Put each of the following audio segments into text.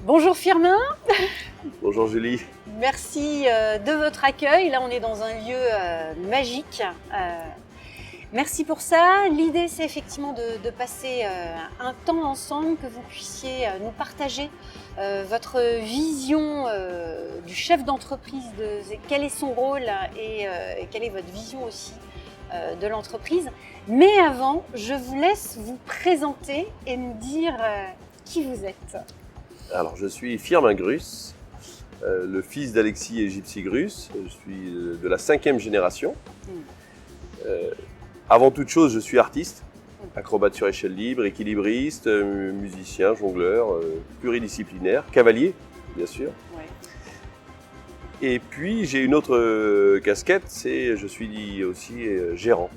Bonjour Firmin, Bonjour Julie. merci de votre accueil. Là, on est dans un lieu magique. Merci pour ça. L'idée, c'est effectivement de passer un temps ensemble, que vous puissiez nous partager votre vision du chef d'entreprise, quel est son rôle et quelle est votre vision aussi de l'entreprise. Mais avant, je vous laisse vous présenter et me dire qui vous êtes. Alors je suis Firmin Grus, le fils d'Alexis et Gypsy Grus. Je suis de la 5e génération. Avant toute chose, je suis artiste, acrobate sur échelle libre, équilibriste, musicien, jongleur, pluridisciplinaire, cavalier, bien sûr. Ouais. Et puis j'ai une autre casquette, c'est je suis aussi gérant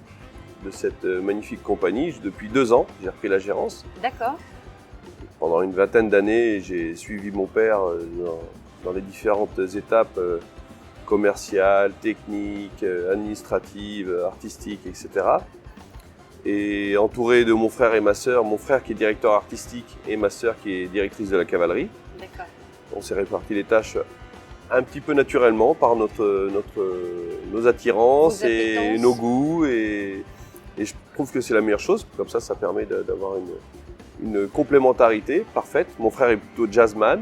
de cette magnifique compagnie. Depuis 2 ans, j'ai repris la gérance. D'accord. Pendant une vingtaine d'années, j'ai suivi mon père dans les différentes étapes commerciales, techniques, administratives, artistiques, etc. Et entouré de mon frère et ma sœur, mon frère qui est directeur artistique et ma sœur qui est directrice de la cavalerie. D'accord. On s'est réparti les tâches un petit peu naturellement par nos attirances et nos goûts. Et je trouve que c'est la meilleure chose. Comme ça permet d'avoir une complémentarité parfaite. Mon frère est plutôt jazzman,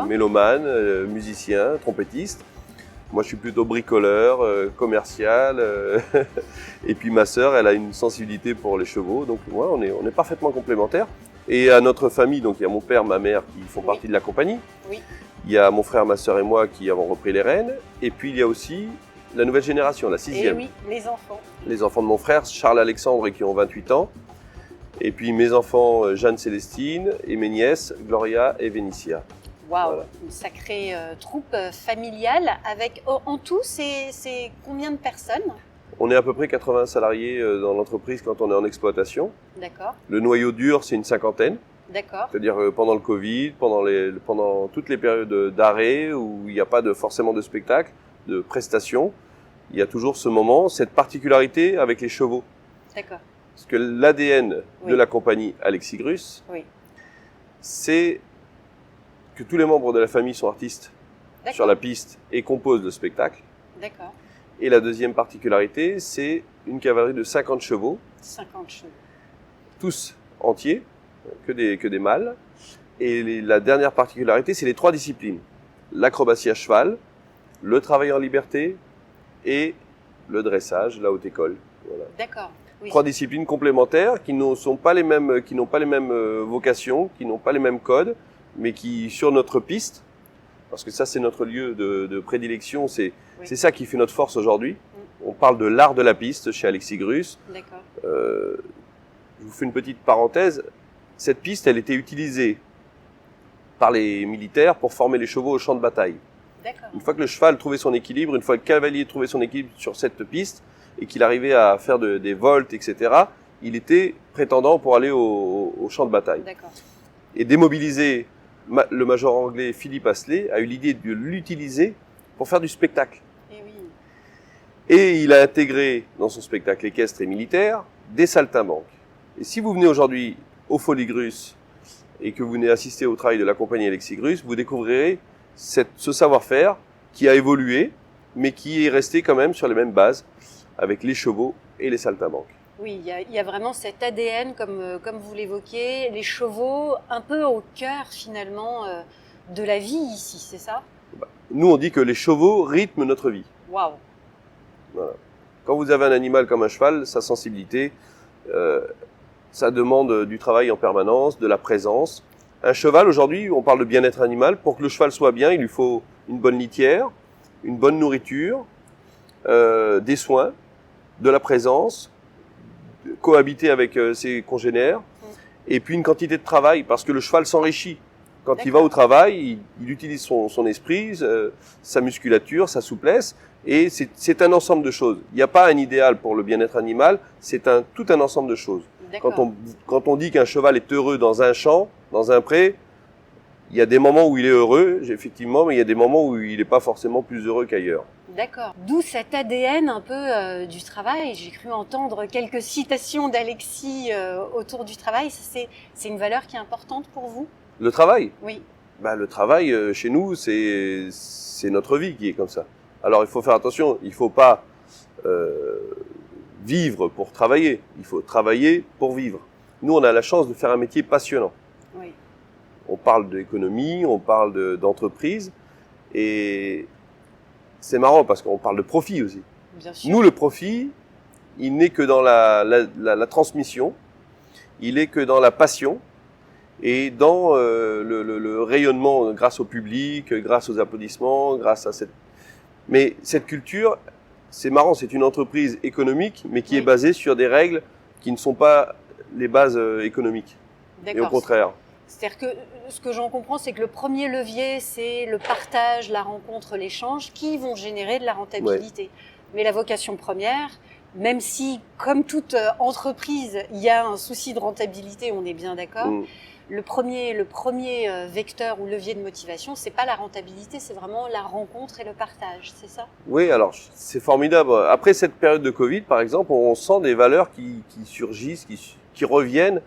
mélomane, musicien, trompettiste. Moi, je suis plutôt bricoleur, commercial. Et puis ma sœur, elle a une sensibilité pour les chevaux. Donc, moi, on est parfaitement complémentaires. Et à notre famille, donc il y a mon père, ma mère qui font partie de la compagnie. Oui. Il y a mon frère, ma sœur et moi qui avons repris les rênes. Et puis, il y a aussi la nouvelle génération, la 6e. Et oui, les enfants. Les enfants de mon frère, Charles-Alexandre, qui ont 28 ans. Et puis mes enfants, Jeanne-Célestine, et mes nièces, Gloria et Vénitia. Waouh, Voilà. Une sacrée troupe familiale. Avec, en tout, c'est combien de personnes? On est à peu près 80 salariés dans l'entreprise quand on est en exploitation. D'accord, Le noyau dur, c'est une 50aine. d'accord. C'est-à-dire pendant le Covid, pendant toutes les périodes d'arrêt où il n'y a pas forcément de spectacle, de prestations, il y a toujours ce moment, cette particularité avec les chevaux. D'accord. Parce que l'ADN Oui. de la compagnie Alexis Grus, Oui. c'est que tous les membres de la famille sont artistes D'accord. sur la piste et composent le spectacle. D'accord. Et la deuxième particularité, c'est une cavalerie de 50 chevaux, 50 chevaux. tous entiers, que des mâles. Et la dernière particularité, c'est les 3 disciplines. L'acrobatie à cheval, le travail en liberté et le dressage, la haute école. Voilà. D'accord. Oui. 3 disciplines complémentaires qui n'ont pas les mêmes vocations, qui n'ont pas les mêmes codes, mais qui, sur notre piste, parce que ça c'est notre lieu de prédilection, c'est ça qui fait notre force aujourd'hui. On parle de l'art de la piste chez Alexis Grus. D'accord. Je vous fais une petite parenthèse. Cette piste, elle était utilisée par les militaires pour former les chevaux au champ de bataille. D'accord. Une fois que le cheval trouvait son équilibre, une fois que le cavalier trouvait son équilibre sur cette piste, et qu'il arrivait à faire des voltes, etc., il était prétendant pour aller au champ de bataille. D'accord. Et démobilisé, le major anglais Philippe Astley a eu l'idée de l'utiliser pour faire du spectacle. Et oui. Et il a intégré dans son spectacle équestre et militaire des saltimbanques. Et si vous venez aujourd'hui au Folies Grus et que vous venez assister au travail de la compagnie Alexis Grus, vous découvrirez ce savoir-faire qui a évolué, mais qui est resté quand même sur les mêmes bases, avec les chevaux et les saltimbanques. Oui, il y a vraiment cet ADN, comme vous l'évoquiez, les chevaux un peu au cœur finalement de la vie ici, c'est ça? Nous, on dit que les chevaux rythment notre vie. Waouh. Voilà. Quand vous avez un animal comme un cheval, sa sensibilité, ça demande du travail en permanence, de la présence. Un cheval, aujourd'hui, on parle de bien-être animal. Pour que le cheval soit bien, il lui faut une bonne litière, une bonne nourriture, des soins, de la présence, cohabiter avec ses congénères, et puis une quantité de travail, parce que le cheval s'enrichit. Quand il va au travail, il utilise son esprit, sa musculature, sa souplesse, et c'est un ensemble de choses. Il n'y a pas un idéal pour le bien-être animal, c'est tout un ensemble de choses. Quand on dit qu'un cheval est heureux dans un champ, dans un pré, il y a des moments où il est heureux, effectivement, mais il y a des moments où il n'est pas forcément plus heureux qu'ailleurs. D'accord. D'où cet ADN un peu du travail. J'ai cru entendre quelques citations d'Alexis autour du travail. C'est une valeur qui est importante pour vous? Le travail? Oui. le travail chez nous, c'est notre vie qui est comme ça. Alors il faut faire attention, il faut pas vivre pour travailler, il faut travailler pour vivre. Nous, on a la chance de faire un métier passionnant. Oui. On parle d'économie, on parle d'entreprise, et c'est marrant parce qu'on parle de profit aussi. Bien sûr. Nous, le profit, il n'est que dans la transmission, il est que dans la passion, et dans le rayonnement grâce au public, grâce aux applaudissements, grâce à cette... Mais cette culture, c'est marrant, c'est une entreprise économique, mais qui est basée sur des règles qui ne sont pas les bases économiques. Et au contraire. C'est-à-dire que ce que j'en comprends, c'est que le premier levier, c'est le partage, la rencontre, l'échange, qui vont générer de la rentabilité. Ouais. Mais la vocation première, même si, comme toute entreprise, il y a un souci de rentabilité, on est bien d'accord, le premier vecteur ou levier de motivation, c'est pas la rentabilité, c'est vraiment la rencontre et le partage, c'est ça? Oui, alors c'est formidable. Après cette période de Covid, par exemple, on sent des valeurs qui surgissent, qui reviennent,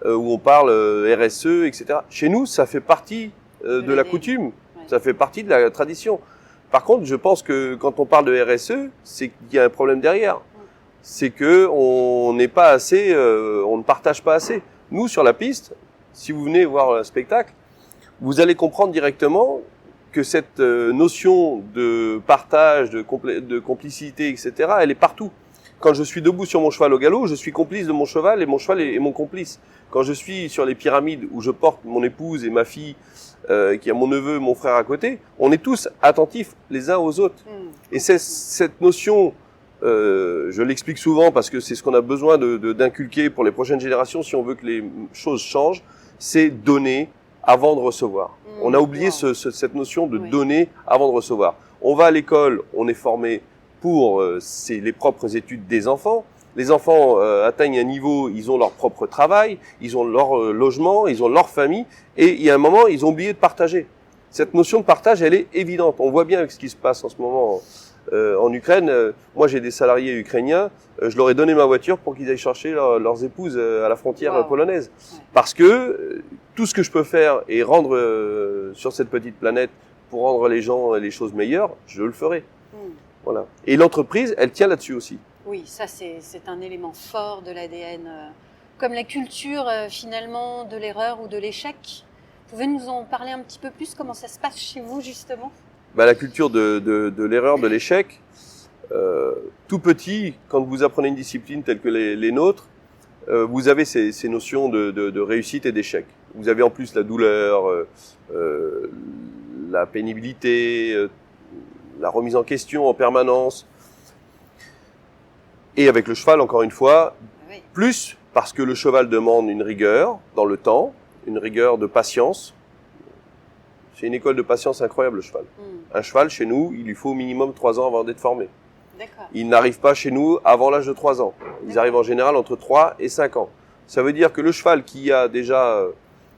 où on parle RSE, etc. Chez nous, ça fait partie de la coutume, ça fait partie de la tradition. Par contre, je pense que quand on parle de RSE, c'est qu'il y a un problème derrière. C'est que on n'est pas assez, on ne partage pas assez. Nous, sur la piste, si vous venez voir un spectacle, vous allez comprendre directement que cette notion de partage, de complicité, etc., elle est partout. Quand je suis debout sur mon cheval au galop, je suis complice de mon cheval et mon cheval est mon complice. Quand je suis sur les pyramides où je porte mon épouse et ma fille, qui a mon neveu, mon frère à côté, on est tous attentifs les uns aux autres. Et c'est cette notion, je l'explique souvent parce que c'est ce qu'on a besoin d'inculquer pour les prochaines générations si on veut que les choses changent, c'est donner avant de recevoir. On a oublié cette notion de donner avant de recevoir. On va à l'école, on est formé pour les propres études des enfants. Les enfants atteignent un niveau, ils ont leur propre travail, ils ont leur logement, ils ont leur famille, et il y a un moment, ils ont oublié de partager. Cette notion de partage, elle est évidente. On voit bien avec ce qui se passe en ce moment en Ukraine. Moi, j'ai des salariés ukrainiens, je leur ai donné ma voiture pour qu'ils aillent chercher leurs épouses à la frontière polonaise. Parce que tout ce que je peux faire et rendre sur cette petite planète pour rendre les gens les choses meilleures, je le ferai. Voilà. Et l'entreprise, elle tient là-dessus aussi. Oui, ça c'est un élément fort de l'ADN. Comme la culture finalement de l'erreur ou de l'échec. Vous pouvez nous en parler un petit peu plus? Comment ça se passe chez vous justement? La culture de l'erreur, de l'échec, tout petit, quand vous apprenez une discipline telle que les nôtres, vous avez ces notions de réussite et d'échec. Vous avez en plus la douleur, la pénibilité, la remise en question en permanence. Et avec le cheval, encore une fois, plus parce que le cheval demande une rigueur dans le temps, une rigueur de patience. C'est une école de patience incroyable, le cheval. Un cheval, chez nous, il lui faut au minimum 3 ans avant d'être formé. Ils n'arrivent pas chez nous avant l'âge de 3 ans. Ils arrivent en général entre 3 et 5 ans. Ça veut dire que le cheval qui a déjà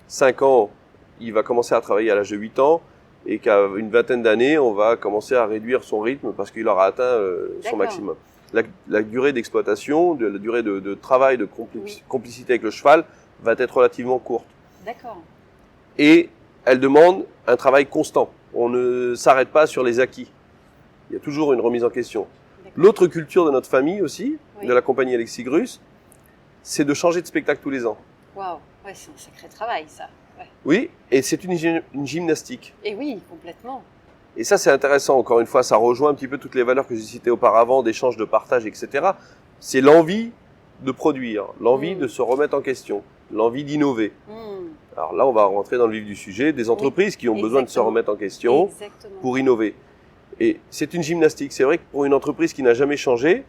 5 ans, il va commencer à travailler à l'âge de 8 ans, et qu'à une vingtaine d'années, on va commencer à réduire son rythme parce qu'il aura atteint son maximum. La durée d'exploitation, la durée de travail, de complicité avec le cheval va être relativement courte. D'accord. Et elle demande un travail constant. On ne s'arrête pas sur les acquis. Il y a toujours une remise en question. L'autre culture de notre famille aussi, de la compagnie Alexigrus, c'est de changer de spectacle tous les ans. Waouh, ouais, c'est un sacré travail ça. Ouais. Oui, et c'est une gymnastique. Et oui, complètement. Et ça, c'est intéressant. Encore une fois, ça rejoint un petit peu toutes les valeurs que j'ai citées auparavant, d'échange, de partage, etc. C'est l'envie de produire, l'envie de se remettre en question, l'envie d'innover. Alors là, on va rentrer dans le vif du sujet, des entreprises qui ont besoin de se remettre en question pour innover. Et c'est une gymnastique. C'est vrai que pour une entreprise qui n'a jamais changé,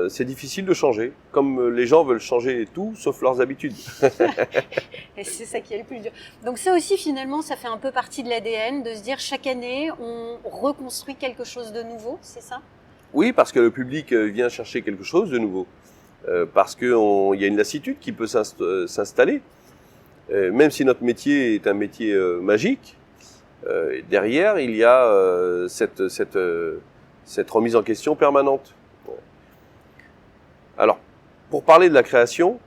c'est difficile de changer. Comme les gens veulent changer tout, sauf leurs habitudes. Et c'est ça qui est le plus dur. Donc ça aussi, finalement, ça fait un peu partie de l'ADN, de se dire chaque année, on reconstruit quelque chose de nouveau, c'est ça? Oui, parce que le public vient chercher quelque chose de nouveau. Parce qu'il y a une lassitude qui peut s'installer. Même si notre métier est un métier magique, derrière, il y a cette remise en question permanente. Alors, pour parler de la création,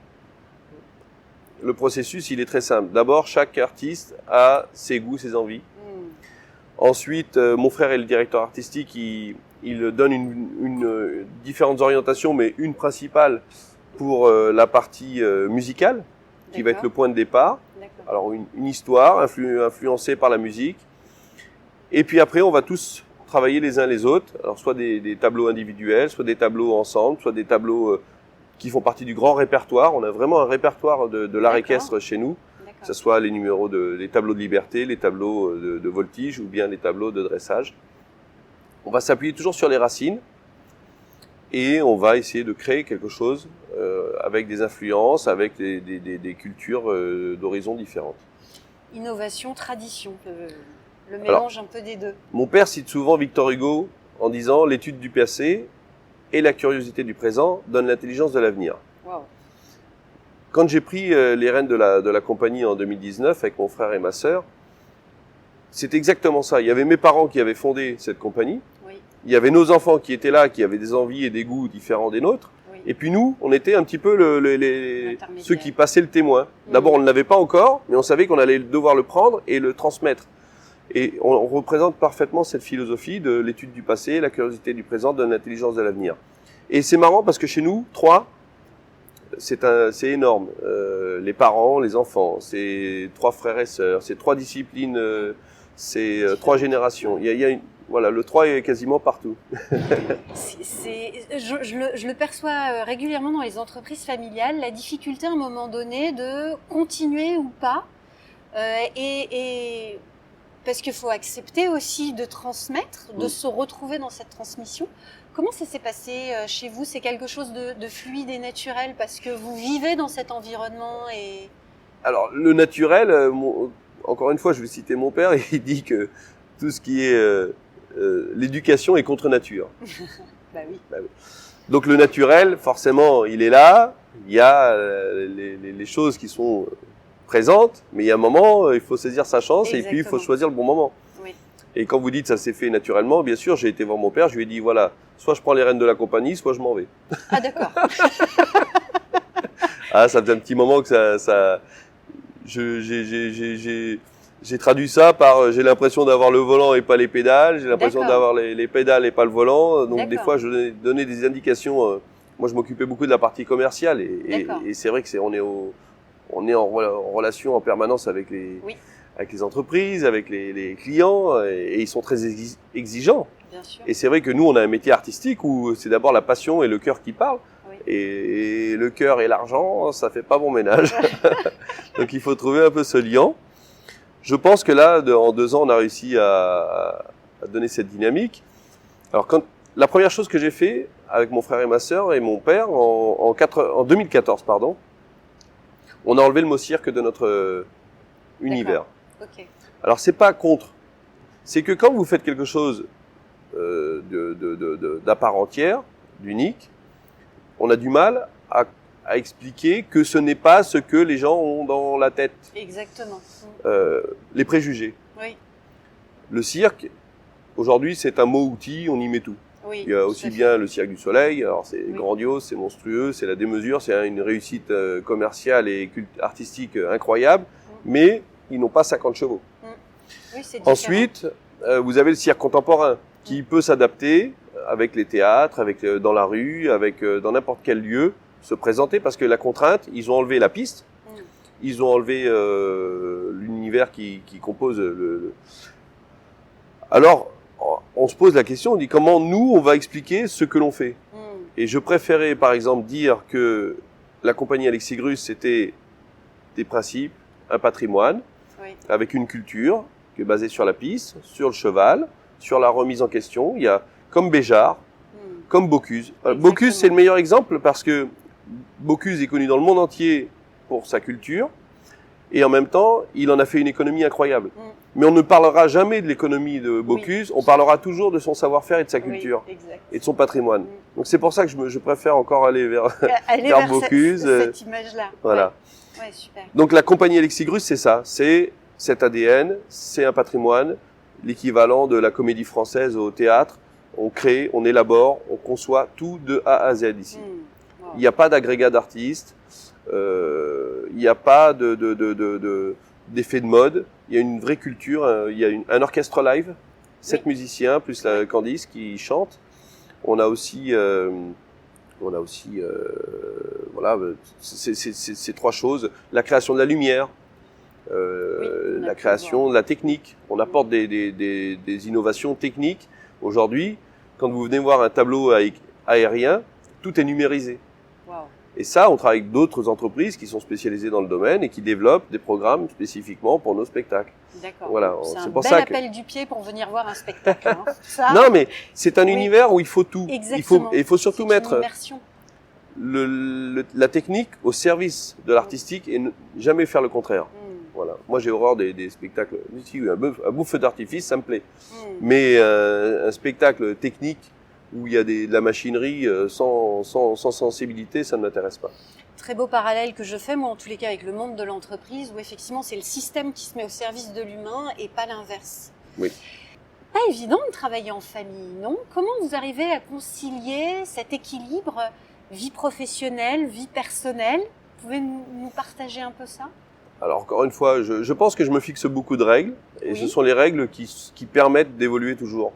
le processus, il est très simple. D'abord, chaque artiste a ses goûts, ses envies. Ensuite, mon frère est le directeur artistique, il donne différentes orientations, mais une principale pour la partie musicale, qui va être le point de départ. Alors une histoire influencée par la musique. Et puis après, on va tous travailler les uns les autres. Alors soit des tableaux individuels, soit des tableaux ensemble, soit des tableaux qui font partie du grand répertoire. On a vraiment un répertoire de l'art équestre chez nous. Que ce soit les tableaux de liberté, les tableaux de voltige ou bien les tableaux de dressage. On va s'appuyer toujours sur les racines et on va essayer de créer quelque chose avec des influences, avec des cultures d'horizons différentes. Innovation, tradition, le mélange un peu des deux. Mon père cite souvent Victor Hugo en disant « L'étude du passé et la curiosité du présent donnent l'intelligence de l'avenir ». Wow. Quand j'ai pris les rênes de la compagnie en 2019 avec mon frère et ma sœur, c'est exactement ça. Il y avait mes parents qui avaient fondé cette compagnie. Oui. Il y avait nos enfants qui étaient là, qui avaient des envies et des goûts différents des nôtres. Oui. Et puis nous, on était un petit peu ceux qui passaient le témoin. D'abord, on ne l'avait pas encore, mais on savait qu'on allait devoir le prendre et le transmettre. Et on représente parfaitement cette philosophie de l'étude du passé, la curiosité du présent donne l'intelligence de l'avenir. Et c'est marrant parce que chez nous, 3, c'est énorme. Les parents, les enfants, c'est 3 frères et sœurs, c'est 3 disciplines, c'est 3 générations. Voilà, le 3 est quasiment partout. Je le perçois régulièrement dans les entreprises familiales, la difficulté à un moment donné de continuer ou pas. Et parce qu'il faut accepter aussi de transmettre, de se retrouver dans cette transmission. Comment ça s'est passé chez vous? C'est quelque chose de fluide et naturel parce que vous vivez dans cet environnement et... Alors, le naturel, encore une fois, je vais citer mon père, il dit que tout ce qui est l'éducation est contre nature. Bah oui. Bah oui. Donc le naturel, forcément, il est là, il y a les choses qui sont présentes, mais il y a un moment, il faut saisir sa chance. Exactement. Et puis il faut choisir le bon moment. Oui. Et quand vous dites ça s'est fait naturellement, bien sûr, j'ai été voir mon père, je lui ai dit voilà, soit je prends les rênes de la compagnie, soit je m'en vais. Ah d'accord. Ah, ça faisait un petit moment que j'ai traduit ça par j'ai l'impression d'avoir le volant et pas les pédales, j'ai l'impression d'avoir les pédales et pas le volant. Donc des fois, je donnais des indications. Moi, je m'occupais beaucoup de la partie commerciale et c'est vrai que on est en relation en permanence avec les entreprises, avec les clients et ils sont très exigeants. Bien sûr. Et c'est vrai que nous, on a un métier artistique où c'est d'abord la passion et le cœur qui parlent. Oui. Et le cœur et l'argent, ça fait pas bon ménage. Donc il faut trouver un peu ce lien. Je pense que là, en 2 ans, on a réussi à donner cette dynamique. Alors la première chose que j'ai fait avec mon frère et ma sœur et mon père en 2014, on a enlevé le mot cirque de notre univers. Okay. Alors c'est pas contre, c'est que quand vous faites quelque chose d'à part entière, d'unique, on a du mal à expliquer que ce n'est pas ce que les gens ont dans la tête. Exactement. Les préjugés. Oui. Le cirque, aujourd'hui, c'est un mot-outil, on y met tout. Oui, il y a aussi bien le Cirque du Soleil, alors c'est grandiose, c'est monstrueux, c'est la démesure, c'est une réussite commerciale et artistique incroyable, mais ils n'ont pas 50 chevaux. Oui, c'est différent. Ensuite, vous avez le cirque contemporain qui peut s'adapter avec les théâtres, dans la rue, dans n'importe quel lieu, se présenter parce que la contrainte, ils ont enlevé la piste, ils ont enlevé l'univers qui compose Alors, on se pose la question, on dit comment nous, on va expliquer ce que l'on fait. Et je préférais, par exemple, dire que la compagnie Alexis Grus, c'était des principes, un patrimoine, avec une culture qui est basée sur la piste, sur le cheval, sur la remise en question. Il y a comme Béjart, comme Bocuse. Bocuse, c'est le meilleur exemple parce que Bocuse est connu dans le monde entier pour sa culture. Et en même temps, il en a fait une économie incroyable. Mais on ne parlera jamais de l'économie de Bocuse, on parlera toujours de son savoir-faire et de sa culture, et de son patrimoine. Donc c'est pour ça que je préfère encore aller vers Bocuse. Cette image-là. Voilà. Ouais, super. Donc la compagnie Alexis Grus, c'est ça, c'est cet ADN, c'est un patrimoine, l'équivalent de la comédie française au théâtre. On crée, on élabore, on conçoit tout de A à Z ici. Il n'y a pas d'agrégat d'artistes. Il n'y a pas d'effet de mode. Il y a une vraie culture. Il y a un orchestre live, 7 musiciens plus la Candice qui chante. On a aussi voilà, ces 3 choses. La création de la lumière, la création de la technique. On apporte des innovations techniques. Aujourd'hui, quand vous venez voir un tableau aérien, tout est numérisé. Wow. Et ça, on travaille avec d'autres entreprises qui sont spécialisées dans le domaine et qui développent des programmes spécifiquement pour nos spectacles. D'accord. Voilà, c'est un pour bel ça appel du pied pour venir voir un spectacle. Hein. Ça, non, mais c'est un univers où il faut tout. Exactement. Il faut surtout mettre une immersion. la technique au service de l'artistique et ne jamais faire le contraire. Voilà. Moi, j'ai horreur des spectacles. Un beau feu d'artifice, ça me plaît. Mais un spectacle technique où il y a de la machinerie sans sensibilité, ça ne m'intéresse pas. Très beau parallèle que je fais, moi, en tous les cas, avec le monde de l'entreprise, où effectivement, c'est le système qui se met au service de l'humain et pas l'inverse. Oui. Pas évident de travailler en famille, non? Comment vous arrivez à concilier cet équilibre vie professionnelle, vie personnelle? Vous pouvez nous partager un peu ça? Alors, encore une fois, je pense que je me fixe beaucoup de règles, et ce sont les règles qui permettent d'évoluer toujours.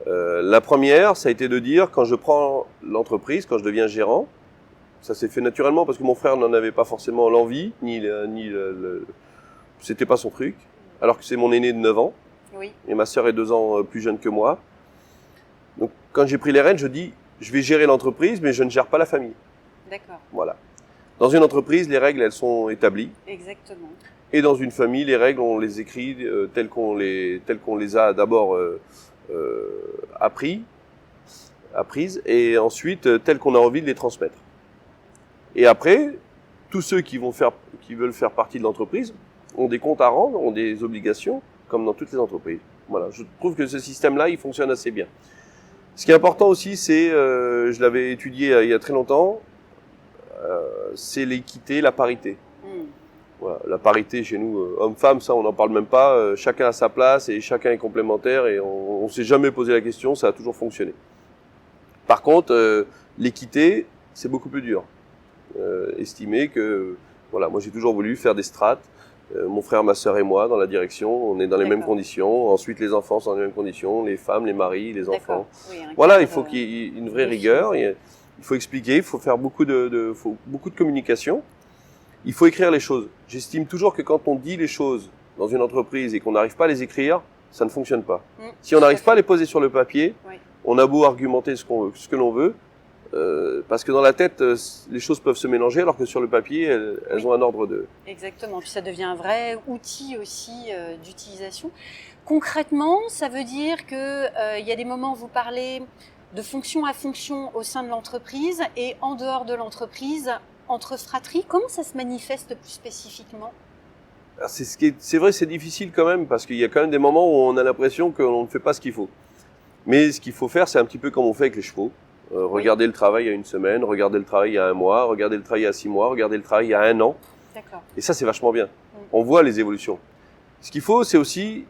La première, ça a été de dire, quand je prends l'entreprise, quand je deviens gérant, ça s'est fait naturellement parce que mon frère n'en avait pas forcément l'envie, c'était pas son truc, alors que c'est mon aîné de 9 ans, et ma sœur est 2 ans plus jeune que moi. Donc, quand j'ai pris les rênes, je dis, je vais gérer l'entreprise, mais je ne gère pas la famille. D'accord. Voilà. Dans une entreprise, les règles, elles sont établies. Exactement. Et dans une famille, les règles, on les écrit telles qu'on les a d'abord apprises, et ensuite telles qu'on a envie de les transmettre. Et après, tous ceux qui veulent faire partie de l'entreprise ont des comptes à rendre, ont des obligations, comme dans toutes les entreprises. Voilà, je trouve que ce système-là, il fonctionne assez bien. Ce qui est important aussi, c'est, je l'avais étudié il y a très longtemps, c'est l'équité, la parité. Voilà, la parité chez nous, homme-femme, ça on n'en parle même pas, chacun a sa place et chacun est complémentaire et on ne s'est jamais posé la question, ça a toujours fonctionné. Par contre, l'équité, c'est beaucoup plus dur. Estimer que, voilà, moi j'ai toujours voulu faire des strates, mon frère, ma sœur et moi dans la direction, on est dans les mêmes conditions, ensuite les enfants sont dans les mêmes conditions, les femmes, les maris, les enfants. Oui, voilà, il faut qu'il y ait une vraie rigueur, il faut expliquer, il faut faire beaucoup de communication. Il faut écrire les choses. J'estime toujours que quand on dit les choses dans une entreprise et qu'on n'arrive pas à les écrire, ça ne fonctionne pas. Si on n'arrive pas à les poser sur le papier, on a beau argumenter ce que l'on veut, parce que dans la tête, les choses peuvent se mélanger, alors que sur le papier, elles ont un ordre de... Exactement, puis ça devient un vrai outil aussi d'utilisation. Concrètement, ça veut dire que y a des moments où vous parlez de fonction à fonction au sein de l'entreprise et en dehors de l'entreprise, entre fratries. Comment ça se manifeste plus spécifiquement? C'est vrai, c'est difficile quand même, parce qu'il y a quand même des moments où on a l'impression qu'on ne fait pas ce qu'il faut. Mais ce qu'il faut faire, c'est un petit peu comme on fait avec les chevaux. Regarder le travail il y a 1 semaine, regarder le travail il y a 1 mois, regarder le travail il y a 6 mois, regarder le travail il y a 1 an. D'accord. Et ça, c'est vachement bien. On voit les évolutions. Ce qu'il faut, c'est aussi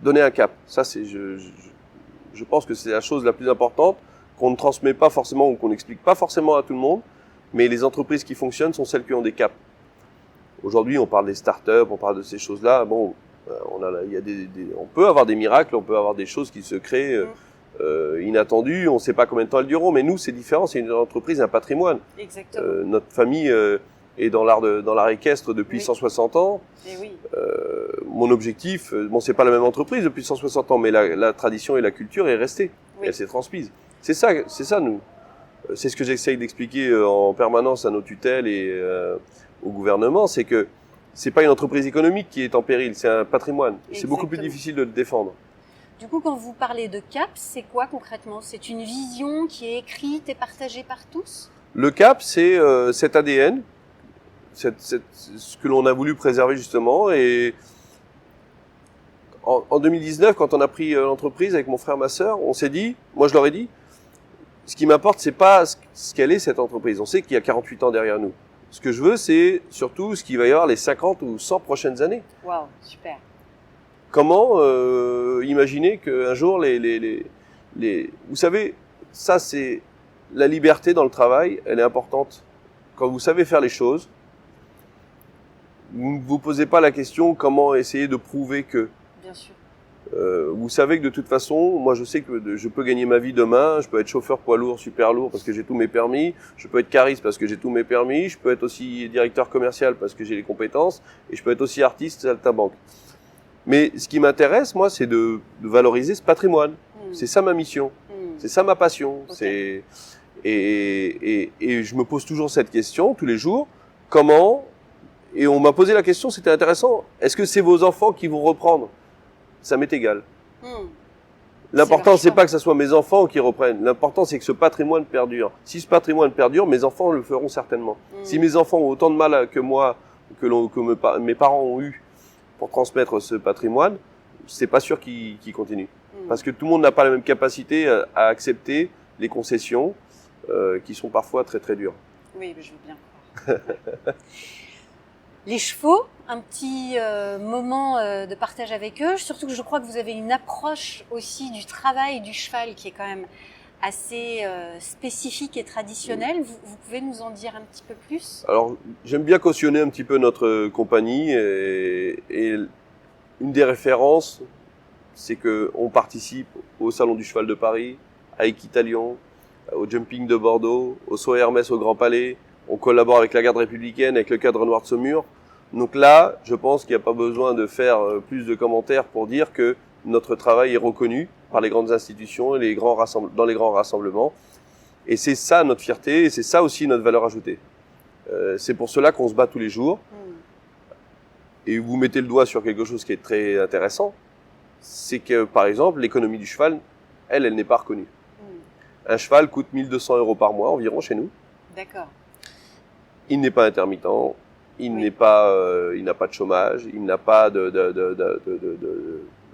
donner un cap. Ça, c'est, je pense que c'est la chose la plus importante qu'on ne transmet pas forcément ou qu'on n'explique pas forcément à tout le monde. Mais les entreprises qui fonctionnent sont celles qui ont des caps. Aujourd'hui, on parle des startups, on parle de ces choses-là. Bon, on peut avoir des miracles, on peut avoir des choses qui se créent inattendues. On ne sait pas combien de temps elles dureront, mais nous, c'est différent. C'est une entreprise, un patrimoine. Exactement. Notre famille est dans l'art équestre depuis 160 ans. Et oui. Mon objectif, bon, c'est pas la même entreprise depuis 160 ans, mais la tradition et la culture est restée. Oui. Elle s'est transmise. C'est ça, nous. C'est ce que j'essaye d'expliquer en permanence à nos tutelles et au gouvernement, c'est que c'est pas une entreprise économique qui est en péril, c'est un patrimoine. C'est beaucoup plus difficile de le défendre. Du coup, quand vous parlez de cap, c'est quoi concrètement? C'est une vision qui est écrite et partagée par tous? Le cap, c'est cet ADN, ce que l'on a voulu préserver justement. Et en 2019, quand on a pris l'entreprise avec mon frère, ma sœur, on s'est dit, moi je leur ai dit, ce qui m'importe, c'est pas ce qu'elle est cette entreprise. On sait qu'il y a 48 ans derrière nous. Ce que je veux, c'est surtout ce qu'il va y avoir les 50 ou 100 prochaines années. Waouh, super. Comment imaginer qu'un jour, vous savez, ça c'est la liberté dans le travail, elle est importante. Quand vous savez faire les choses, Vous ne vous posez pas la question comment essayer de prouver que. Bien sûr. Vous savez que de toute façon, moi je sais que je peux gagner ma vie demain, je peux être chauffeur poids lourd, super lourd parce que j'ai tous mes permis, je peux être cariste parce que j'ai tous mes permis, je peux être aussi directeur commercial parce que j'ai les compétences, et je peux être aussi artiste saltimbanque. Mais ce qui m'intéresse, moi, c'est de valoriser ce patrimoine. C'est ça ma mission, c'est ça ma passion. Okay. Et je me pose toujours cette question tous les jours, comment, et on m'a posé la question, c'était intéressant, est-ce que c'est vos enfants qui vont reprendre? Ça m'est égal. L'important, c'est pas que ce soit mes enfants qui reprennent. L'important, c'est que ce patrimoine perdure. Si ce patrimoine perdure, mes enfants le feront certainement. Si mes enfants ont autant de mal que moi, que mes parents ont eu pour transmettre ce patrimoine, c'est pas sûr qu'ils continuent. Parce que tout le monde n'a pas la même capacité à accepter les concessions qui sont parfois très très dures. Oui, je veux bien croire. Les chevaux, un petit moment de partage avec eux, surtout que je crois que vous avez une approche aussi du travail du cheval qui est quand même assez spécifique et traditionnelle. Vous pouvez nous en dire un petit peu plus? Alors, j'aime bien cautionner un petit peu notre compagnie et une des références, c'est qu'on participe au Salon du Cheval de Paris, à Equitalion, au Jumping de Bordeaux, au Saut Hermès au Grand Palais. On collabore avec la Garde républicaine, avec le Cadre Noir de Saumur. Donc là, je pense qu'il n'y a pas besoin de faire plus de commentaires pour dire que notre travail est reconnu par les grandes institutions et dans les grands rassemblements. Et c'est ça notre fierté, et c'est ça aussi notre valeur ajoutée. C'est pour cela qu'on se bat tous les jours. Et vous mettez le doigt sur quelque chose qui est très intéressant, c'est que, par exemple, l'économie du cheval, elle n'est pas reconnue. Un cheval coûte 1 200 € par mois environ chez nous. D'accord. Il n'est pas intermittent, il n'a pas de chômage, il n'a pas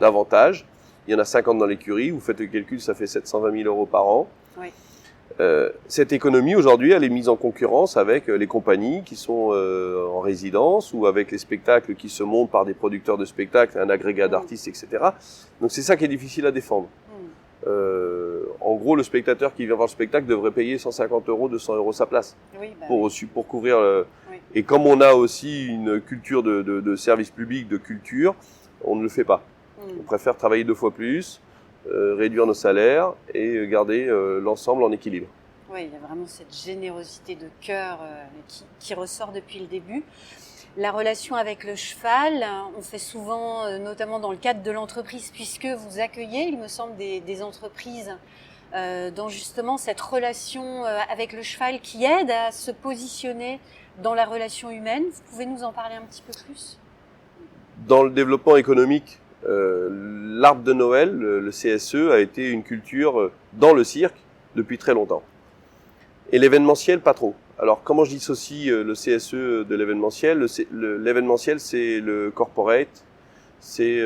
d'avantage. Il y en a 50 dans l'écurie, vous faites le calcul, ça fait 720 000 € par an. Oui. Cette économie, aujourd'hui, elle est mise en concurrence avec les compagnies qui sont en résidence ou avec les spectacles qui se montent par des producteurs de spectacles, un agrégat d'artistes, etc. Donc c'est ça qui est difficile à défendre. En gros, le spectateur qui vient voir le spectacle devrait payer 150 €, 200 € sa place pour couvrir. Oui. Et comme on a aussi une culture de service public, de culture, on ne le fait pas. On préfère travailler 2 fois plus, réduire nos salaires et garder l'ensemble en équilibre. Oui, il y a vraiment cette générosité de cœur qui ressort depuis le début. La relation avec le cheval, on fait souvent, notamment dans le cadre de l'entreprise, puisque vous accueillez, il me semble, des entreprises dans justement cette relation avec le cheval qui aide à se positionner dans la relation humaine. Vous pouvez nous en parler un petit peu plus? Dans le développement économique, l'arbre de Noël, le CSE, a été une culture dans le cirque depuis très longtemps. Et l'événementiel, pas trop. Alors, comment je dissocie le CSE de l'événementiel? L'événementiel, c'est le corporate, c'est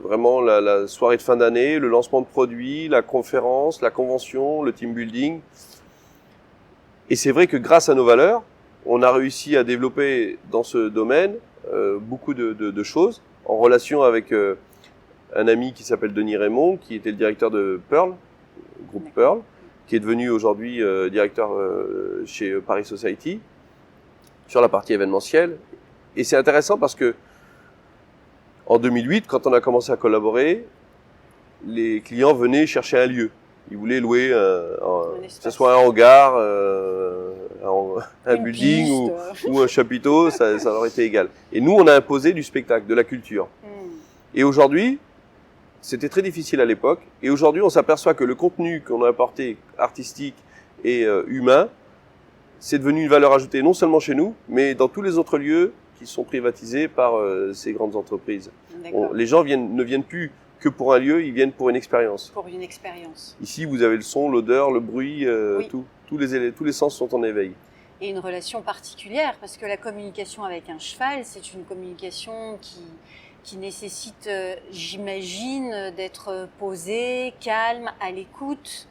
vraiment la soirée de fin d'année, le lancement de produits, la conférence, la convention, le team building. Et c'est vrai que grâce à nos valeurs, on a réussi à développer dans ce domaine beaucoup de choses, en relation avec un ami qui s'appelle Denis Raymond, qui était le directeur de Pearl, groupe Pearl, qui est devenu aujourd'hui directeur chez Paris Society, sur la partie événementielle. Et c'est intéressant parce que en 2008, quand on a commencé à collaborer, les clients venaient chercher un lieu. Ils voulaient louer que ce soit un hangar, un building ou un chapiteau, ça leur était égal. Et nous, on a imposé du spectacle, de la culture. Et aujourd'hui, c'était très difficile à l'époque. Et aujourd'hui, on s'aperçoit que le contenu qu'on a apporté, artistique et humain, c'est devenu une valeur ajoutée non seulement chez nous, mais dans tous les autres lieux qui sont privatisés par ces grandes entreprises. Les gens ne viennent plus que pour un lieu, ils viennent pour une expérience. Pour une expérience. Ici, vous avez le son, l'odeur, le bruit, tous les sens sont en éveil. Et une relation particulière, parce que la communication avec un cheval, c'est une communication qui nécessite, j'imagine, d'être posée, calme, à l'écoute.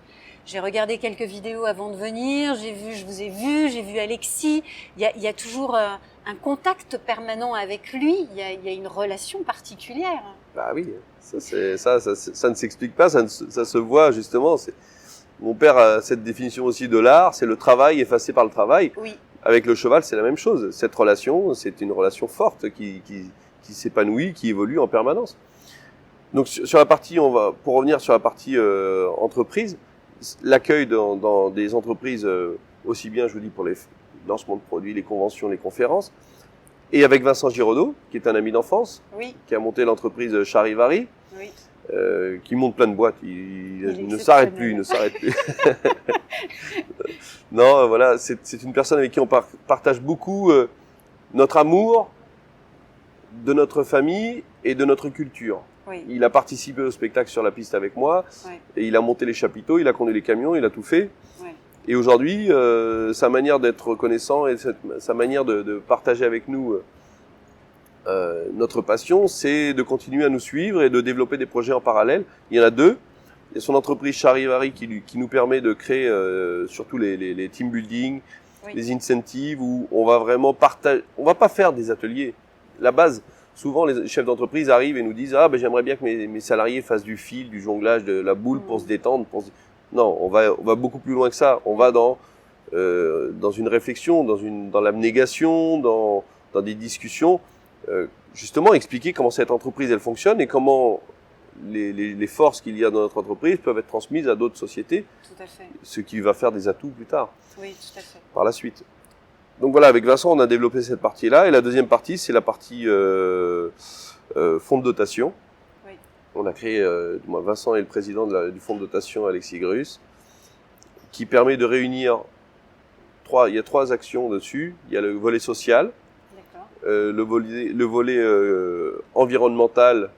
J'ai regardé quelques vidéos avant de venir, je vous ai vu, j'ai vu Alexis. Il y a toujours un contact permanent avec lui, il y a une relation particulière. Bah oui, ça ne s'explique pas, ça se voit justement. Mon père a cette définition aussi de l'art, c'est le travail effacé par le travail. Oui. avec le cheval, c'est la même chose. Cette relation, c'est une relation forte qui s'épanouit, qui évolue en permanence. Donc sur la partie, pour revenir sur la partie entreprise, l'accueil dans des entreprises, aussi bien, je vous dis, pour les lancements de produits, les conventions, les conférences, et avec Vincent Giraudot, qui est un ami d'enfance, Oui, qui a monté l'entreprise Charivari, oui. qui monte plein de boîtes, il ne exceptionnel. s'arrête plus, il ne s'arrête plus. Non, voilà, c'est une personne avec qui on partage beaucoup notre amour de notre famille et de notre culture. Oui, Il a participé au spectacle sur la piste avec moi, oui, et il a monté les chapiteaux, il a conduit les camions, il a tout fait. oui. Et aujourd'hui, sa manière d'être reconnaissant et sa manière de partager avec nous notre passion, c'est de continuer à nous suivre et de développer des projets en parallèle. Il y en a deux. Il y a son entreprise Charivari qui nous permet de créer surtout les team building, Oui. les incentives où on va vraiment partager. On va pas faire des ateliers. La base, souvent les chefs d'entreprise arrivent et nous disent ah ben j'aimerais bien que mes salariés fassent du fil, du jonglage, de la boule pour se détendre. Non, on va beaucoup plus loin que ça. On va dans une réflexion, dans l'abnégation, dans des discussions, justement expliquer comment cette entreprise elle fonctionne et comment les forces qu'il y a dans notre entreprise peuvent être transmises à d'autres sociétés, Tout à fait. ce qui va faire des atouts plus tard, Oui, tout à fait. par la suite. Donc voilà, avec Vincent, on a développé cette partie-là. Et la deuxième partie, c'est la partie fonds de dotation. Oui. On a créé, Vincent est le président du fonds de dotation Alexis Grus, qui permet de réunir il y a 3 actions dessus. Il y a le volet social, D'accord. le volet environnemental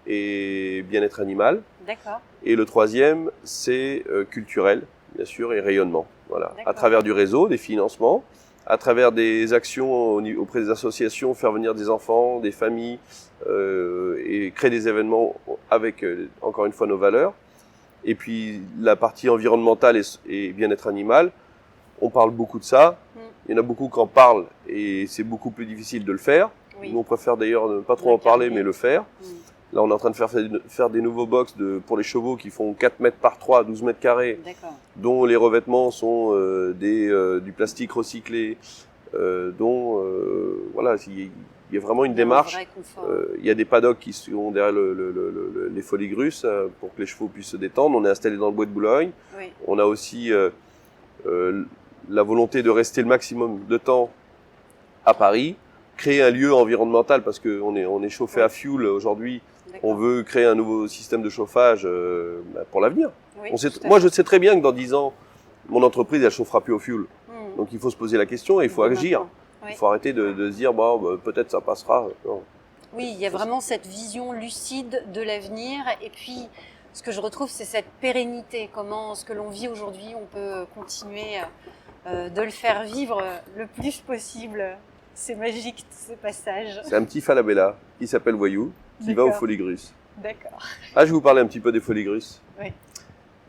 et bien-être animal. D'accord. Et le troisième, c'est culturel, bien sûr, et rayonnement. Voilà. D'accord. À travers du réseau, des financements, à travers des actions auprès des associations, faire venir des enfants, des familles, et créer des événements avec, encore une fois, nos valeurs. Et puis, la partie environnementale et bien-être animal, on parle beaucoup de ça. Il y en a beaucoup qui en parlent, et c'est beaucoup plus difficile de le faire. Oui. Nous, on préfère d'ailleurs ne pas trop en parler, mais le faire. Mm. Là, on est en train de faire des nouveaux box pour les chevaux qui font 4 mètres par 3, 12 mètres carrés, D'accord. dont les revêtements sont du plastique recyclé, voilà, il y a vraiment une démarche. Un vrai confort. Il y a des paddocks qui sont derrière les Foligrus pour que les chevaux puissent se détendre. On est installé dans le bois de Boulogne. Oui. On a aussi la volonté de rester le maximum de temps à Paris, créer un lieu environnemental parce qu'on est chauffé à fuel aujourd'hui. D'accord. On veut créer un nouveau système de chauffage pour l'avenir. Oui, Moi, je sais très bien que dans 10 ans, mon entreprise, elle chauffera plus au fuel. Mm. Donc, il faut se poser la question et il faut agir. Oui. Il faut arrêter de se dire, peut-être ça passera. Non. Oui, il y a vraiment cette vision lucide de l'avenir. Et puis, ce que je retrouve, c'est cette pérennité. Comment ce que l'on vit aujourd'hui, on peut continuer de le faire vivre le plus possible. C'est magique, ce passage. C'est un petit falabella qui s'appelle Voyou, qui va aux D'accord. Foligrus. D'accord. Ah, je vais vous parler un petit peu des Foligrus. Oui.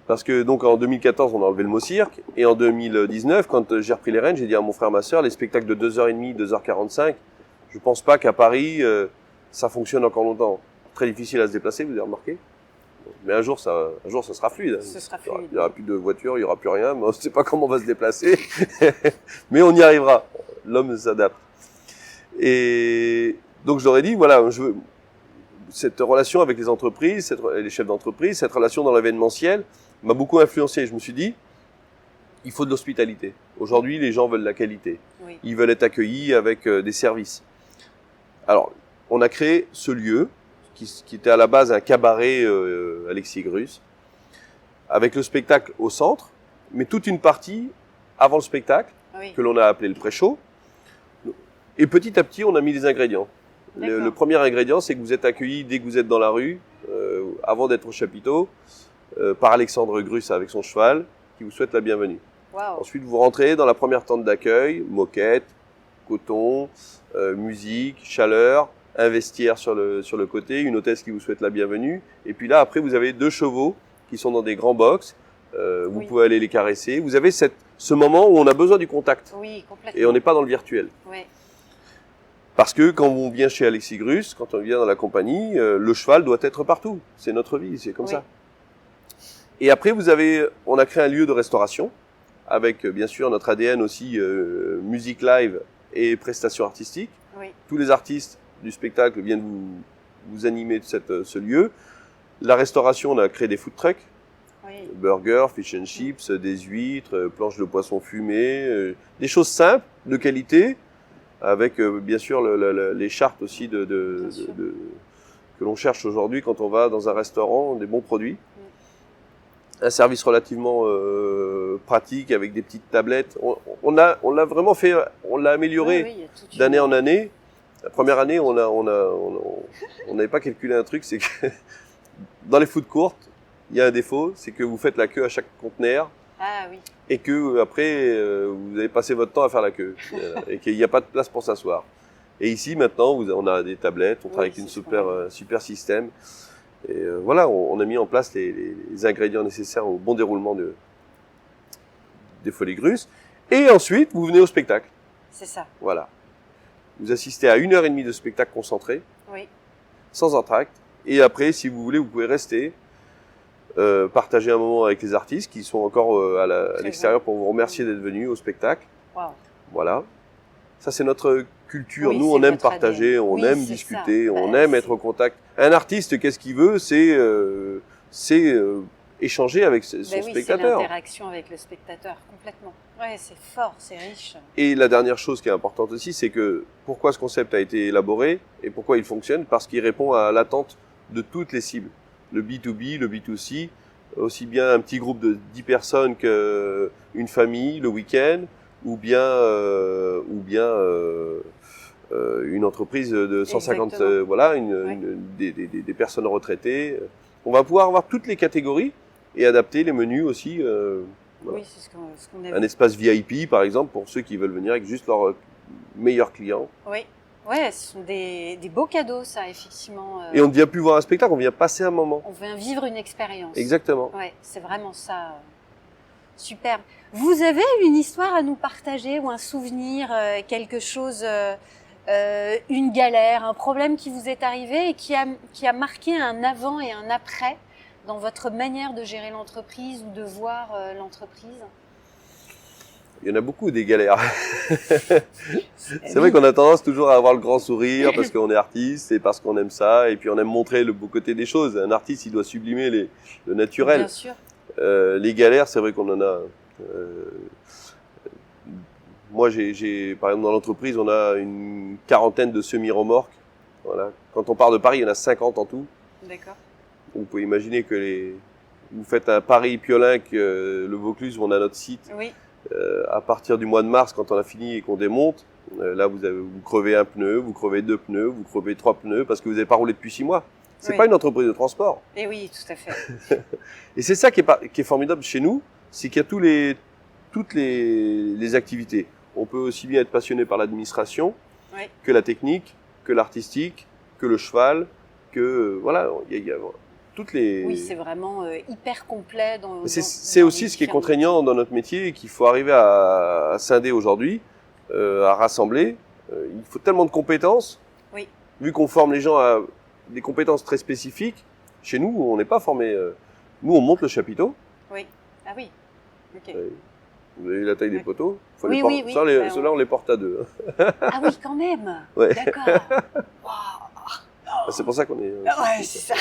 Parce que donc en 2014, on a enlevé le mot cirque. Et en 2019, quand j'ai repris les rênes, j'ai dit à mon frère, ma sœur, les spectacles de 2h30, 2h45, je pense pas qu'à Paris, ça fonctionne encore longtemps. Très difficile à se déplacer, vous avez remarqué. Mais un jour, ça sera fluide. Ce sera Il fluide. n'y aura plus de voitures, il n'y aura plus rien. Mais on ne sait pas comment on va se déplacer. Mais on y arrivera. L'homme s'adapte. Et donc, je leur ai dit, voilà, cette relation avec les entreprises, les chefs d'entreprise, cette relation dans l'événementiel m'a beaucoup influencé. Je me suis dit, il faut de l'hospitalité. Aujourd'hui, les gens veulent la qualité. Oui. Ils veulent être accueillis avec des services. Alors, on a créé ce lieu qui était à la base un cabaret Alexis Grus, avec le spectacle au centre, mais toute une partie avant le spectacle, Oui. que l'on a appelé le pré-show. Et petit à petit, on a mis des ingrédients. D'accord. Le premier ingrédient, c'est que vous êtes accueilli dès que vous êtes dans la rue, avant d'être au chapiteau, par Alexandre Grus avec son cheval, qui vous souhaite la bienvenue. Waouh. Ensuite, vous rentrez dans la première tente d'accueil, moquette, coton, musique, chaleur, un vestiaire sur le côté, une hôtesse qui vous souhaite la bienvenue. Et puis là, après, vous avez 2 chevaux qui sont dans des grands box. Vous Oui. pouvez aller les caresser. Vous avez ce moment où on a besoin du contact. Oui, complètement. Et on n'est pas dans le virtuel. Ouais. Parce que quand on vient chez Alexis Grus, quand on vient dans la compagnie, le cheval doit être partout. C'est notre vie, c'est comme Oui. ça. Et après, on a créé un lieu de restauration avec bien sûr notre ADN aussi musique live et prestations artistiques. Oui. Tous les artistes du spectacle viennent vous animer ce lieu. La restauration, on a créé des food trucks, Oui. burgers, fish and chips, des huîtres, planches de poisson fumées, des choses simples, de qualité, avec bien sûr les chartes aussi que l'on cherche aujourd'hui quand on va dans un restaurant, des bons produits. Un service relativement pratique avec des petites tablettes. On l'a vraiment fait, on l'a amélioré d'année en année. La première année, on n'avait pas calculé un truc, c'est que dans les food courts, il y a un défaut, c'est que vous faites la queue à chaque conteneur. Ah oui. Et que après, vous avez passé votre temps à faire la queue et qu'il n'y a pas de place pour s'asseoir. Et ici, maintenant, on a des tablettes, on travaille avec une super système. Et voilà, on a mis en place les ingrédients nécessaires au bon déroulement des Folies Grusses. Et ensuite, vous venez au spectacle. C'est ça. Voilà. Vous assistez à 1h30 de spectacle concentré, oui. Sans entracte. Et après, si vous voulez, vous pouvez rester, partager un moment avec les artistes qui sont encore à l'extérieur pour vous remercier d'être venus au spectacle. Wow. Voilà. Ça, c'est notre culture. Oui, nous, on aime partager, on aime discuter, on aime être au contact. Un artiste, qu'est-ce qu'il veut? C'est échanger avec son spectateur. C'est l'interaction avec le spectateur, complètement. Ouais, c'est fort, c'est riche. Et la dernière chose qui est importante aussi, c'est que pourquoi ce concept a été élaboré et pourquoi il fonctionne? Parce qu'il répond à l'attente de toutes les cibles. Le B2B, le B2C, aussi bien un petit groupe de 10 personnes qu'une famille le week-end, ou bien une entreprise de 150, voilà, des personnes retraitées. On va pouvoir avoir toutes les catégories et adapter les menus aussi. Voilà. Oui, c'est ce qu'on a vu. Un espace VIP, par exemple, pour ceux qui veulent venir avec juste leurs meilleurs clients. Oui, ouais, ce sont des beaux cadeaux, ça, effectivement. Et on ne vient plus voir un spectacle, on vient passer un moment. On vient vivre une expérience. Exactement. Ouais, c'est vraiment ça. Super. Vous avez une histoire à nous partager ou un souvenir, quelque chose, une galère, un problème qui vous est arrivé et qui a marqué un avant et un après dans votre manière de gérer l'entreprise ou de voir l'entreprise? Il y en a beaucoup des galères. C'est vrai qu'on a tendance toujours à avoir le grand sourire parce qu'on est artiste et parce qu'on aime ça et puis on aime montrer le beau côté des choses. Un artiste, il doit sublimer le naturel. Bien sûr. Les galères, c'est vrai qu'on en a. Moi, par exemple, dans l'entreprise, on a une quarantaine de semi-remorques. Voilà. Quand on part de Paris, il y en a 50 en tout. D'accord. Vous pouvez imaginer que vous faites un Paris-Piolinc, le Vaucluse, où on a notre site. Oui. À partir du mois de mars, quand on a fini et qu'on démonte, là, vous crevez un pneu, vous crevez 2 pneus, vous crevez 3 pneus parce que vous n'avez pas roulé depuis 6 mois. C'est pas une entreprise de transport. Et oui, tout à fait. Et c'est ça qui est formidable chez nous, c'est qu'il y a toutes les activités. On peut aussi bien être passionné par l'administration que la technique, que l'artistique, que le cheval, que voilà, il y a toutes les. Oui, c'est vraiment hyper complet. C'est aussi ce qui est contraignant dans notre métier et qu'il faut arriver à scinder aujourd'hui, à rassembler. Il faut tellement de compétences. Oui. Vu qu'on forme les gens à des compétences très spécifiques, chez nous, on n'est pas formé. Nous, on monte le chapiteau. Oui. Ah oui. Ok. Vous avez la taille des poteaux. Oui. Ceux-là, on les porte à 2. Ah oui, quand même. Ouais. D'accord. Wow. C'est pour ça qu'on est. Ouais, c'est ça.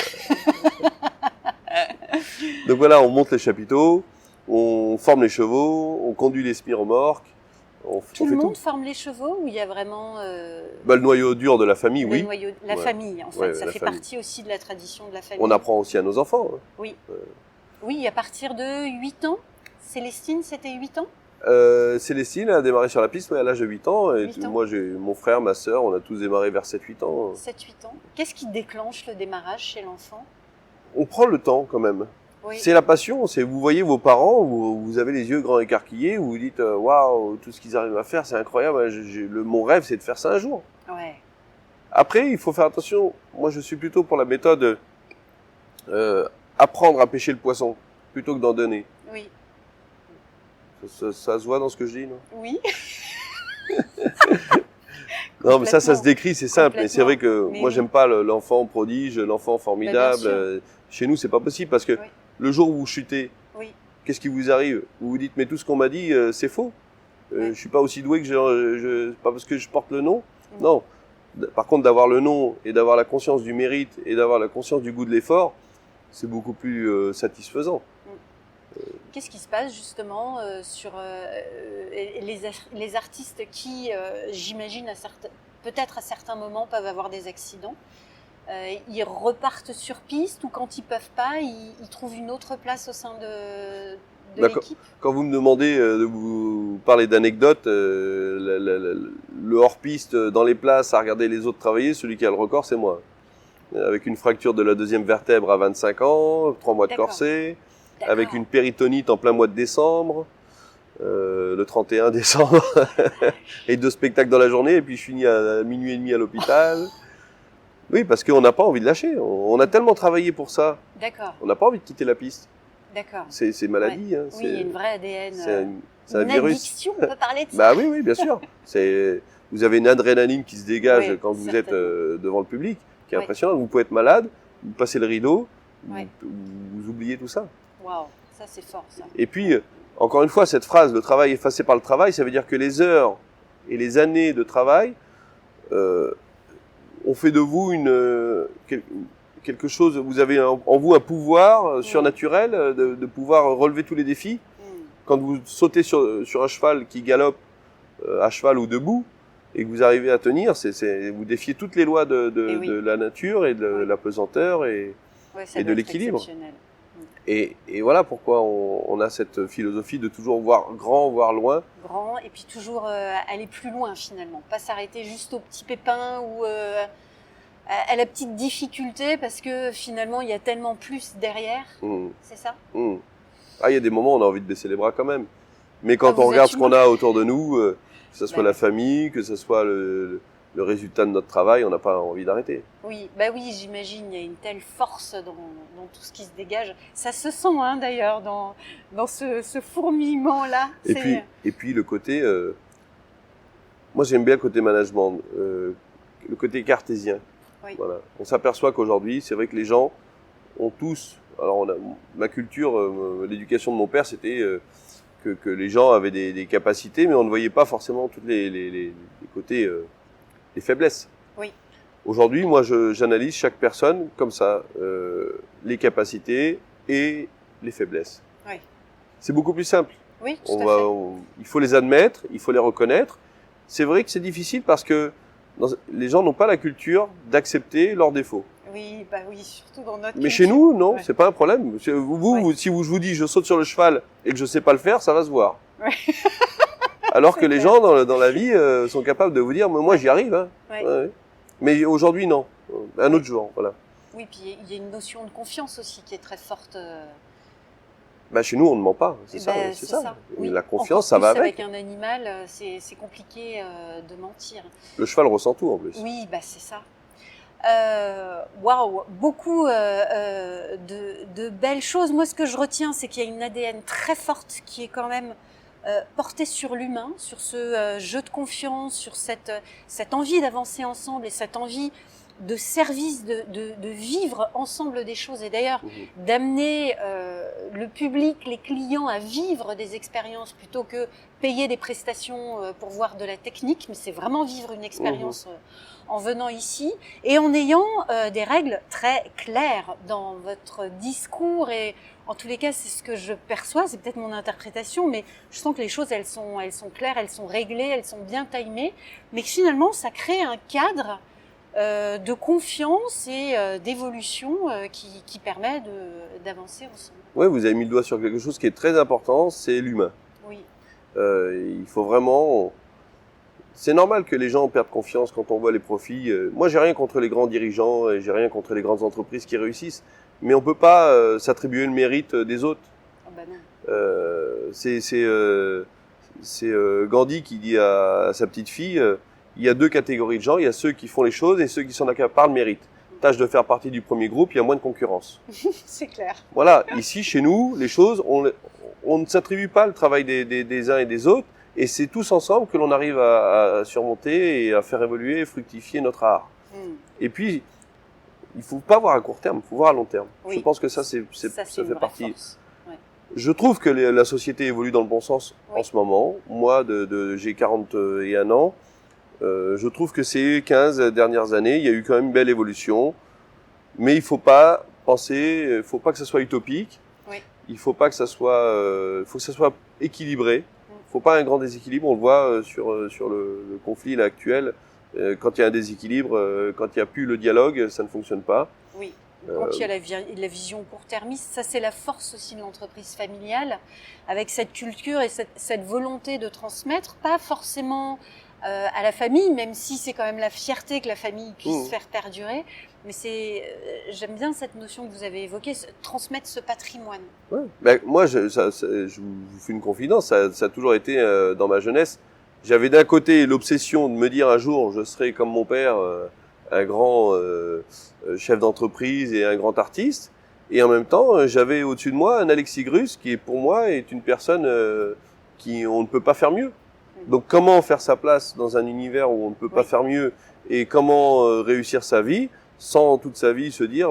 Donc voilà, on monte les chapiteaux, on forme les chevaux, on conduit les semi-remorques. Tout le monde forme les chevaux ou il y a vraiment... le noyau dur de la famille, oui. La famille, en fait, ça fait partie aussi de la tradition de la famille. On apprend aussi à nos enfants. Oui. Oui, à partir de 8 ans. Célestine, c'était 8 ans? Célestine a démarré sur la piste à l'âge de 8 ans. Et moi, j'ai mon frère, ma sœur, on a tous démarré vers 7-8 ans. 7-8 ans. Qu'est-ce qui déclenche le démarrage chez l'enfant? On prend le temps quand même. Oui. C'est la passion, vous voyez vos parents, vous avez les yeux grands écarquillés, vous vous dites waouh, tout ce qu'ils arrivent à faire, c'est incroyable. Mon rêve, c'est de faire ça un jour. Ouais. Après, il faut faire attention. Moi, je suis plutôt pour la méthode apprendre à pêcher le poisson plutôt que d'en donner. Oui. Ça se voit dans ce que je dis, non? Oui. Non, mais ça se décrit, c'est simple. Mais c'est vrai que moi, j'aime pas l'enfant prodige, l'enfant formidable. Chez nous, c'est pas possible parce que le jour où vous chutez, qu'est-ce qui vous arrive? Vous vous dites, mais tout ce qu'on m'a dit, c'est faux. Je suis pas aussi doué que pas parce que je porte le nom. Non. Par contre, d'avoir le nom et d'avoir la conscience du mérite et d'avoir la conscience du goût de l'effort, c'est beaucoup plus satisfaisant. Qu'est-ce qui se passe justement sur les artistes qui, j'imagine, peut-être à certains moments peuvent avoir des accidents? Ils repartent sur piste ou quand ils peuvent pas, ils trouvent une autre place au sein de l'équipe? Quand vous me demandez de vous parler d'anecdotes, le hors-piste dans les places à regarder les autres travailler, celui qui a le record, c'est moi. Avec une fracture de la deuxième vertèbre à 25 ans, 3 mois de corset, avec une péritonite en plein mois de décembre, le 31 décembre, et 2 spectacles dans la journée, et puis je finis à minuit et demi à l'hôpital. Oui, parce qu'on n'a pas envie de lâcher. On a tellement travaillé pour ça. D'accord. On n'a pas envie de quitter la piste. D'accord. C'est maladie. Ouais. Oui, il y a une vraie ADN. C'est un virus. Addiction, on peut parler de ça. Bah oui, bien sûr. Vous avez une adrénaline qui se dégage quand vous êtes devant le public, qui est impressionnante. Vous pouvez être malade, vous passez le rideau, vous oubliez tout ça. Waouh, ça c'est fort ça. Et puis, encore une fois, cette phrase, le travail effacé par le travail, ça veut dire que les heures et les années de travail ont fait de vous quelque chose, vous avez en vous un pouvoir surnaturel de pouvoir relever tous les défis. Quand vous sautez sur un cheval qui galope à cheval ou debout et que vous arrivez à tenir, vous défiez toutes les lois de la nature et de la pesanteur et de l'équilibre. Et voilà pourquoi on a cette philosophie de toujours voir grand, voir loin. Grand, et puis toujours aller plus loin finalement. Pas s'arrêter juste au petit pépin ou à la petite difficulté parce que finalement il y a tellement plus derrière. C'est ça? Ah, il y a des moments où on a envie de baisser les bras quand même. Mais quand on regarde ce qu'on a autour de nous, que ce soit la famille, que ce soit le résultat de notre travail, on n'a pas envie d'arrêter. Oui, j'imagine, il y a une telle force dans tout ce qui se dégage. Ça se sent d'ailleurs dans ce fourmillement-là. Et puis le côté... moi j'aime bien le côté management, le côté cartésien. Oui. Voilà. On s'aperçoit qu'aujourd'hui, c'est vrai que les gens ont tous... Alors ma culture, l'éducation de mon père, c'était que les gens avaient des capacités, mais on ne voyait pas forcément tous les côtés... les faiblesses. Oui. Aujourd'hui, moi, j'analyse chaque personne comme ça, les capacités et les faiblesses. Oui. C'est beaucoup plus simple. Oui, tout à fait. Il faut les admettre, il faut les reconnaître. C'est vrai que c'est difficile parce que les gens n'ont pas la culture d'accepter leurs défauts. Oui, surtout dans notre Mais culture. chez nous, non, c'est pas un problème. Si je vous dis je saute sur le cheval et que je sais pas le faire, ça va se voir. Oui. Alors que les gens dans la vie sont capables de vous dire, mais moi j'y arrive. Hein. Ouais. Ouais. Mais aujourd'hui non, un autre jour, voilà. Oui, puis il y a une notion de confiance aussi qui est très forte. Chez nous on ne ment pas, c'est ça. Oui. La confiance, ça va avec. Avec un animal, c'est compliqué de mentir. Le cheval ressent tout en plus. Oui, c'est ça. Waouh, beaucoup de belles choses. Moi, ce que je retiens, c'est qu'il y a une ADN très forte qui est quand même portée sur l'humain, sur ce jeu de confiance, sur cette envie d'avancer ensemble et cette envie de service, de vivre ensemble des choses et d'ailleurs d'amener le public, les clients à vivre des expériences plutôt que payer des prestations pour voir de la technique, mais c'est vraiment vivre une expérience en venant ici et en ayant des règles très claires dans votre discours et en tous les cas c'est ce que je perçois, c'est peut-être mon interprétation, mais je sens que les choses elles sont claires, elles sont réglées, elles sont bien timées, mais que finalement ça crée un cadre de confiance et d'évolution qui permet d'avancer ensemble. Oui, vous avez mis le doigt sur quelque chose qui est très important, c'est l'humain. Oui. Il faut vraiment... C'est normal que les gens perdent confiance quand on voit les profits. Moi, j'ai rien contre les grands dirigeants et j'ai rien contre les grandes entreprises qui réussissent, mais on peut pas s'attribuer le mérite des autres. Ah non. C'est Gandhi qui dit à sa petite fille... il y a 2 catégories de gens, il y a ceux qui font les choses et ceux qui s'en accaparent le mérite. Tâche de faire partie du premier groupe, il y a moins de concurrence. C'est clair. Voilà, ici, chez nous, les choses, on ne s'attribue pas le travail des uns et des autres, et c'est tous ensemble que l'on arrive à surmonter et à faire évoluer et fructifier notre art. Et puis, il ne faut pas voir à court terme, il faut voir à long terme. Oui. Je pense que ça fait partie. Ouais. Je trouve que la société évolue dans le bon sens Oui. en ce moment. Moi, j'ai 41 ans. Je trouve que ces 15 dernières années, il y a eu quand même une belle évolution. Mais il faut pas que ça soit utopique. Oui. Il faut pas que ça soit, faut que ça soit équilibré. Il faut pas un grand déséquilibre. On le voit sur le conflit là, actuel. Quand il y a un déséquilibre, quand il n'y a plus le dialogue, ça ne fonctionne pas. Oui. Quand il y a la vision court-termiste, ça c'est la force aussi de l'entreprise familiale, avec cette culture et cette volonté de transmettre, pas forcément à la famille, même si c'est quand même la fierté que la famille puisse faire perdurer. Mais j'aime bien cette notion que vous avez évoquée, transmettre ce patrimoine. Ouais. Ben, moi, je vous fais une confidence, ça a toujours été dans ma jeunesse. J'avais d'un côté l'obsession de me dire un jour, je serai comme mon père, un grand chef d'entreprise et un grand artiste. Et en même temps, j'avais au-dessus de moi un Alexis Grus qui, pour moi, est une personne qui on ne peut pas faire mieux. Donc, comment faire sa place dans un univers où on ne peut pas faire mieux et comment réussir sa vie sans toute sa vie se dire,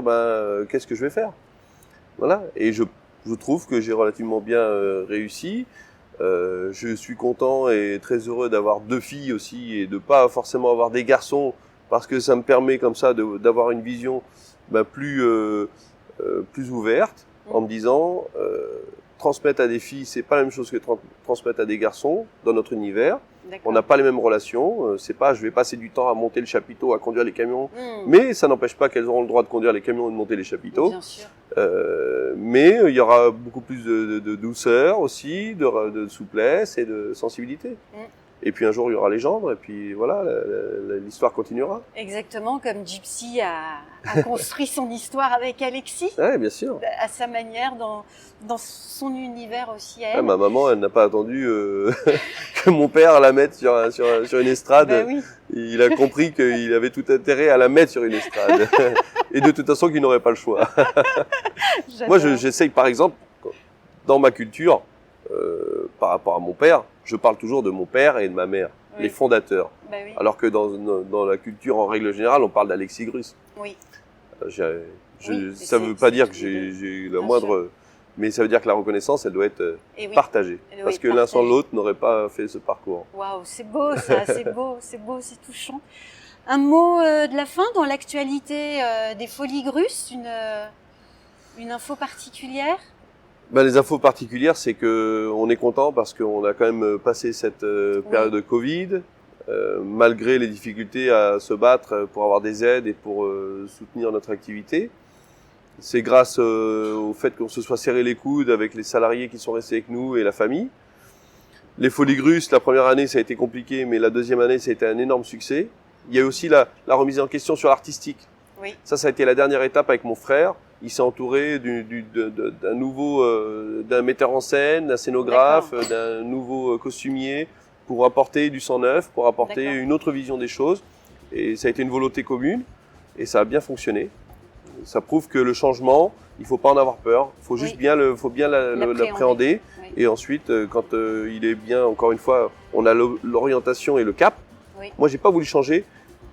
qu'est-ce que je vais faire? Voilà. Et je trouve que j'ai relativement bien réussi. Je suis content et très heureux d'avoir 2 filles aussi et de pas forcément avoir des garçons parce que ça me permet comme ça d'avoir une vision plus ouverte en me disant transmettre à des filles c'est pas la même chose que transmettre à des garçons dans notre univers. On n'a pas les mêmes relations, c'est pas je vais passer du temps à monter le chapiteau, à conduire les camions, mais ça n'empêche pas qu'elles auront le droit de conduire les camions et de monter les chapiteaux. Bien sûr. Mais il y aura beaucoup plus de douceur aussi, de souplesse et de sensibilité. Et puis un jour il y aura les gendres et puis voilà, l'histoire continuera. Exactement, comme Gypsy a construit son histoire avec Alexis. Oui, bien sûr. À sa manière, dans son univers aussi à elle. Ma maman, elle n'a pas attendu que mon père la mette sur une estrade. Oui. Il a compris qu'il avait tout intérêt à la mettre sur une estrade. Et de toute façon qu'il n'aurait pas le choix. Moi, j'essaye par exemple, dans ma culture, par rapport à mon père, je parle toujours de mon père et de ma mère, les fondateurs. Oui. Alors que dans la culture, en règle générale, on parle d'Alexis Grus. Oui. Ça ne veut pas dire que j'ai la moindre... Mais ça veut dire que la reconnaissance, elle doit être partagée. Parce que l'un sans l'autre n'aurait pas fait ce parcours. Waouh, c'est beau ça, c'est beau, c'est touchant. Un mot de la fin dans l'actualité des Folies Grus, une info particulière? Les infos particulières, c'est que on est content parce qu'on a quand même passé cette période de Covid, malgré les difficultés à se battre pour avoir des aides et pour soutenir notre activité. C'est grâce au fait qu'on se soit serré les coudes avec les salariés qui sont restés avec nous et la famille. Les Folies Grus, la première année, ça a été compliqué, mais la deuxième année, ça a été un énorme succès. Il y a aussi la remise en question sur l'artistique. Oui. Ça a été la dernière étape avec mon frère. Il s'est entouré d'un metteur en scène, d'un scénographe, d'un nouveau costumier pour apporter du sang neuf, pour apporter une autre vision des choses. Et ça a été une volonté commune et ça a bien fonctionné. Ça prouve que le changement, il faut pas en avoir peur. Il faut juste bien l'appréhender. Oui. Et ensuite, quand il est bien, encore une fois, on a l'orientation et le cap. Oui. Moi, j'ai pas voulu changer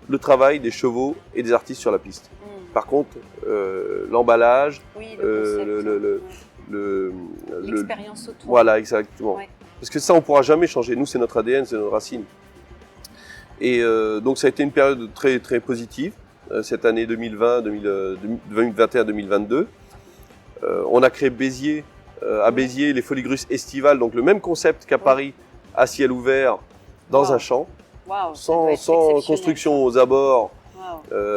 le travail des chevaux et des artistes sur la piste. Par contre, l'emballage, l'expérience autour. Voilà, exactement. Ouais. Parce que ça, on pourra jamais changer. Nous, c'est notre ADN, c'est notre racine. Et donc, ça a été une période très, très positive, cette année 2021-2022. On a créé Béziers, à Béziers, les Folies Grus estivales, donc le même concept qu'à Paris, à ciel ouvert, dans un champ, sans construction aux abords.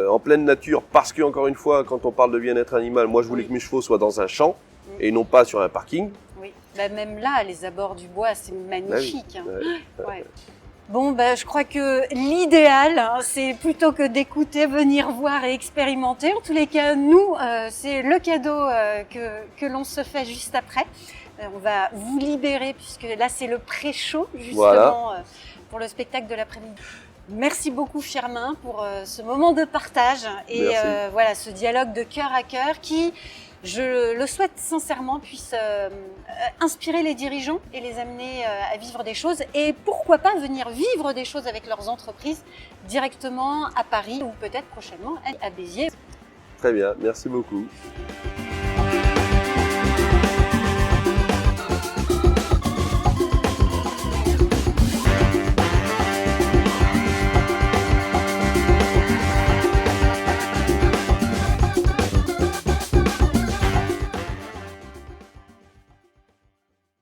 En pleine nature, parce que encore une fois, quand on parle de bien-être animal, moi je voulais que mes chevaux soient dans un champ et non pas sur un parking. Oui, même là, les abords du bois, c'est magnifique. Bon, je crois que l'idéal, c'est plutôt que d'écouter, venir voir et expérimenter. En tous les cas, nous, c'est le cadeau que l'on se fait juste après. On va vous libérer puisque là, c'est le pré-show justement pour le spectacle de l'après-midi. Merci beaucoup Firmin pour ce moment de partage et voilà ce dialogue de cœur à cœur qui, je le souhaite sincèrement, puisse inspirer les dirigeants et les amener à vivre des choses et pourquoi pas venir vivre des choses avec leurs entreprises directement à Paris ou peut-être prochainement à Béziers. Très bien, merci beaucoup.